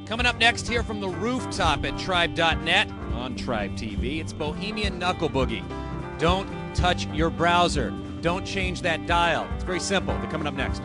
Coming up next here from the rooftop at tribe.net on TribeTV, it's Bohemian Knuckleboogie. Don't touch your browser. Don't change that dial. It's very simple. They're coming up next.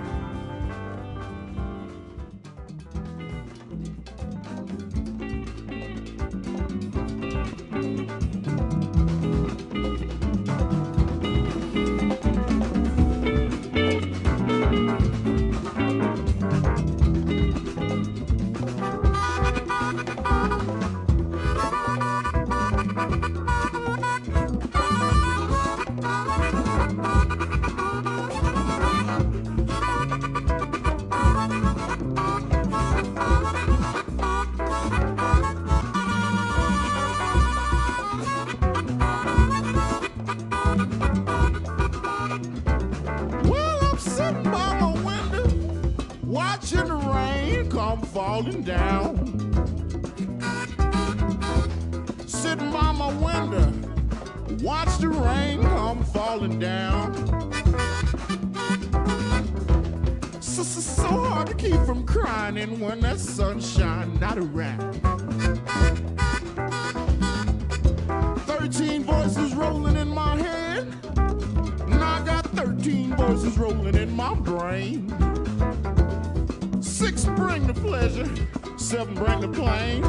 Watching the rain come falling down. Sitting by my window, watch the rain come falling down. So hard to keep from crying when that sunshine not around. 13 voices rolling in my head, and I got 13 voices rolling in my brain. 6 bring the pleasure, 7 bring the pain,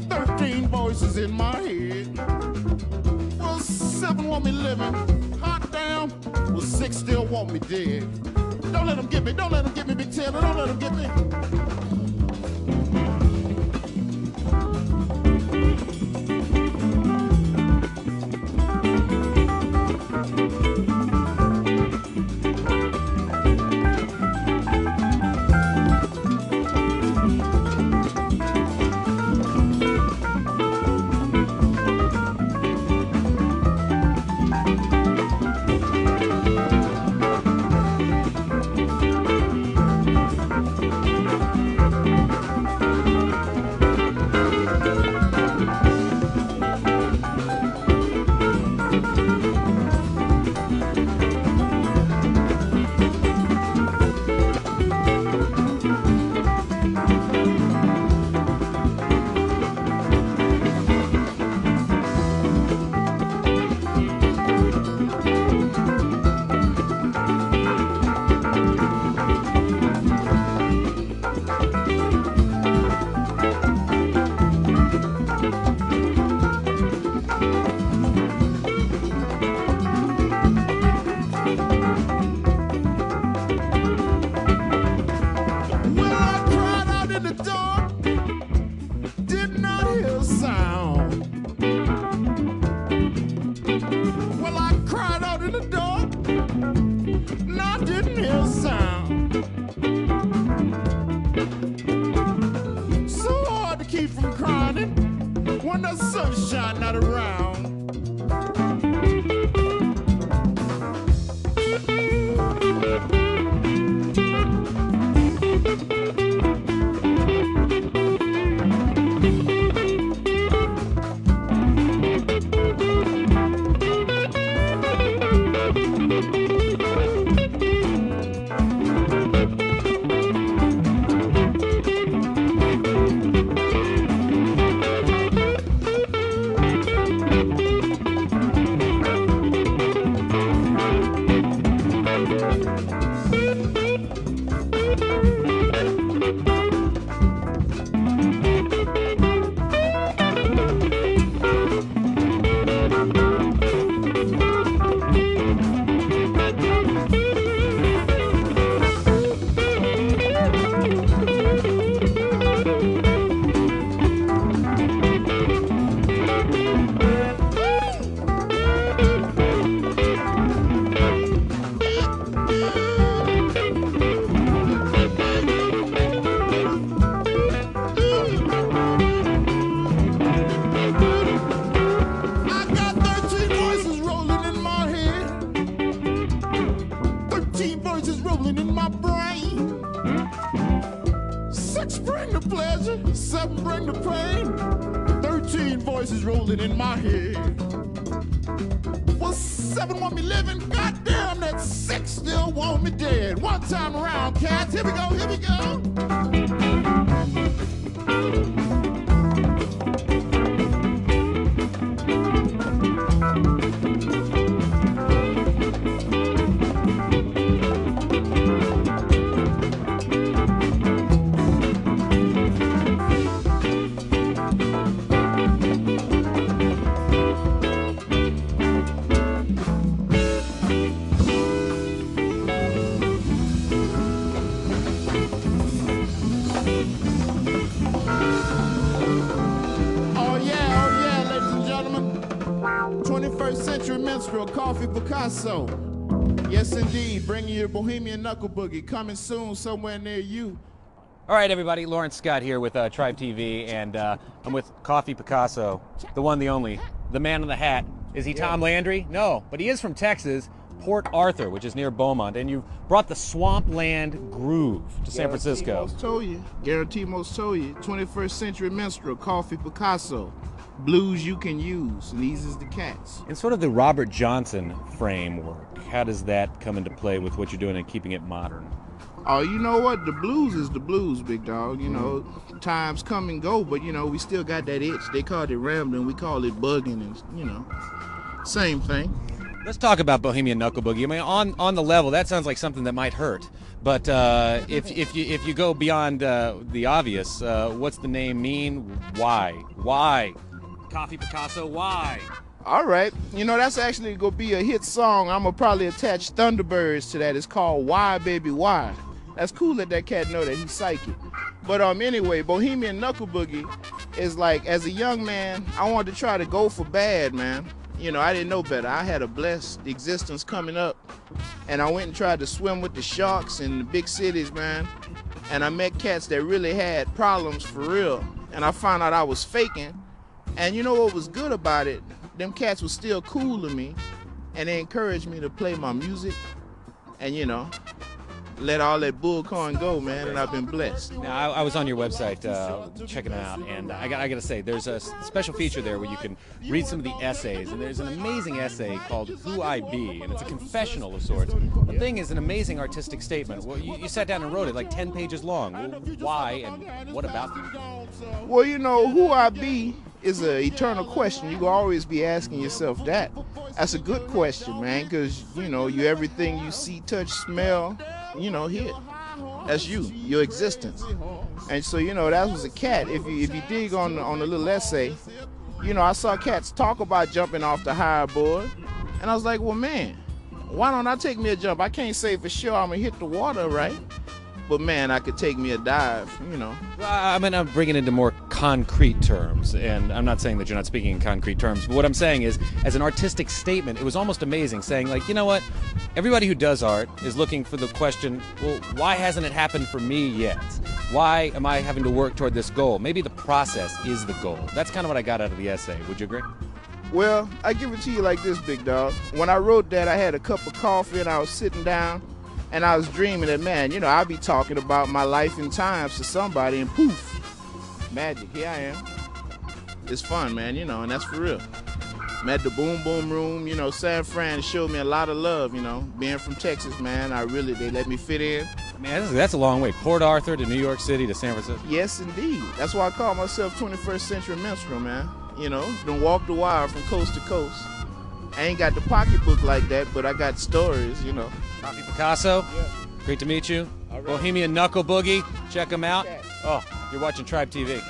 13 voices in my head. Well, 7 want me living, hot damn. Well, 6 still want me dead. Don't let them get me, don't let them get me, Big Taylor, don't let them get me. When the sunshine not around. pleasure, 7 bring the pain, 13 voices rolling in my head. Well, 7 want me living, goddamn, that 6 still want me dead. One time around, cats, here we go, here we go. Oh yeah, ladies and gentlemen. 21st century minstrel, Coffee Picasso. Yes, indeed, bringing you Bohemian Knuckleboogie, coming soon somewhere near you. All right, everybody, Lawrence Scott here with TribeTV, and I'm with Coffee Picasso, the one, the only, the man in the hat. Is he Tom Landry? No, but he is from Texas, Port Arthur, which is near Beaumont, and you brought the Swampland Groove to San Francisco. Guarantee most told you. 21st century minstrel, Coffee Picasso. Blues you can use, and these is the cats. In sort of the Robert Johnson framework, how does that come into play with what you're doing and keeping it modern? Oh, you know what? The blues is the blues, big dog. You know, times come and go, but, you know, we still got that itch. They call it rambling, we call it bugging, and, you know, same thing. Let's talk about Bohemian Knuckleboogie. I mean, on the level, that sounds like something that might hurt. But if you go beyond the obvious, what's the name mean? Why? Why? Coffee Picasso, why? All right. You know, that's actually going to be a hit song. I'm going to probably attach Thunderbirds to that. It's called Why, Baby, Why. That's cool. Let that cat know that he's psychic. But anyway, Bohemian Knuckleboogie is like, as a young man, I wanted to try to go for bad, man. You know, I didn't know better. I had a blessed existence coming up, and I went and tried to swim with the sharks in the big cities, man. And I met cats that really had problems for real. And I found out I was faking. And you know what was good about it? Them cats was still cool to me, and they encouraged me to play my music and, you know, let all that bullcorn go, man, and I've been blessed. Now, I was on your website checking it out, and I got to say, there's a special feature there where you can read some of the essays, and there's an amazing essay called Who I Be, and it's a confessional of sorts. The thing is an amazing artistic statement. Well, you sat down and wrote it like 10 pages long. Well, why and what about them? Well, you know, who I be is an eternal question. You will always be asking yourself that. That's a good question, man, because, you know, you everything you see, touch, smell, you know, hear. That's you, your existence. And so, you know, that was a cat. If you dig on the little essay, you know, I saw cats talk about jumping off the high board, and I was like, well, man, why don't I take me a jump? I can't say for sure I'm gonna hit the water, right? But man, I could take me a dive, you know. Well, I mean, I'm bringing it into more concrete terms, and I'm not saying that you're not speaking in concrete terms, but what I'm saying is, as an artistic statement, it was almost amazing, saying, like, you know what, everybody who does art is looking for the question, well, why hasn't it happened for me yet? Why am I having to work toward this goal? Maybe the process is the goal. That's kind of what I got out of the essay. Would you agree? Well, I give it to you like this, big dog. When I wrote that, I had a cup of coffee, and I was sitting down, and I was dreaming that, man, you know, I'd be talking about my life and times to somebody, and poof, magic, here I am. It's fun, man, you know, and that's for real. I'm at the Boom Boom Room, you know, San Fran showed me a lot of love, you know. Being from Texas, man, they let me fit in. Man, that's a long way. Port Arthur to New York City to San Francisco. Yes, indeed. That's why I call myself 21st century minstrel, man. You know, done walked the wire from coast to coast. I ain't got the pocketbook like that, but I got stories, you know. Coffee Picasso, great to meet you. Right. Bohemian Knuckleboogie, check them out. Oh, you're watching TribeTV.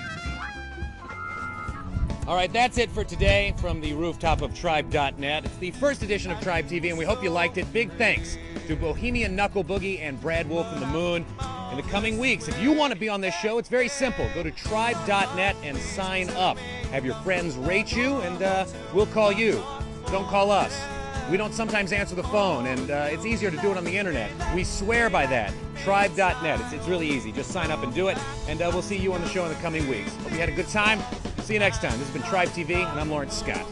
All right, that's it for today from the rooftop of Tribe.net. It's the first edition of TribeTV, and we hope you liked it. Big thanks to Bohemian Knuckleboogie and Brad Wolf and the Moon. In the coming weeks, if you want to be on this show, it's very simple. Go to Tribe.net and sign up. Have your friends rate you, and we'll call you. Don't call us. We don't sometimes answer the phone, and it's easier to do it on the internet. We swear by that. Tribe.net. It's really easy. Just sign up and do it, and we'll see you on the show in the coming weeks. Hope you had a good time. See you next time. This has been TribeTV, and I'm Lawrence Scott.